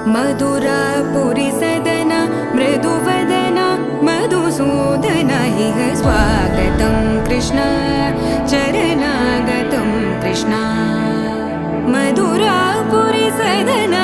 मधुरापुरी सदना मृदुवदना मधुसूदन इह स्वागतं कृष्ण चरणागतं कृष्ण मधुरापुरी सदना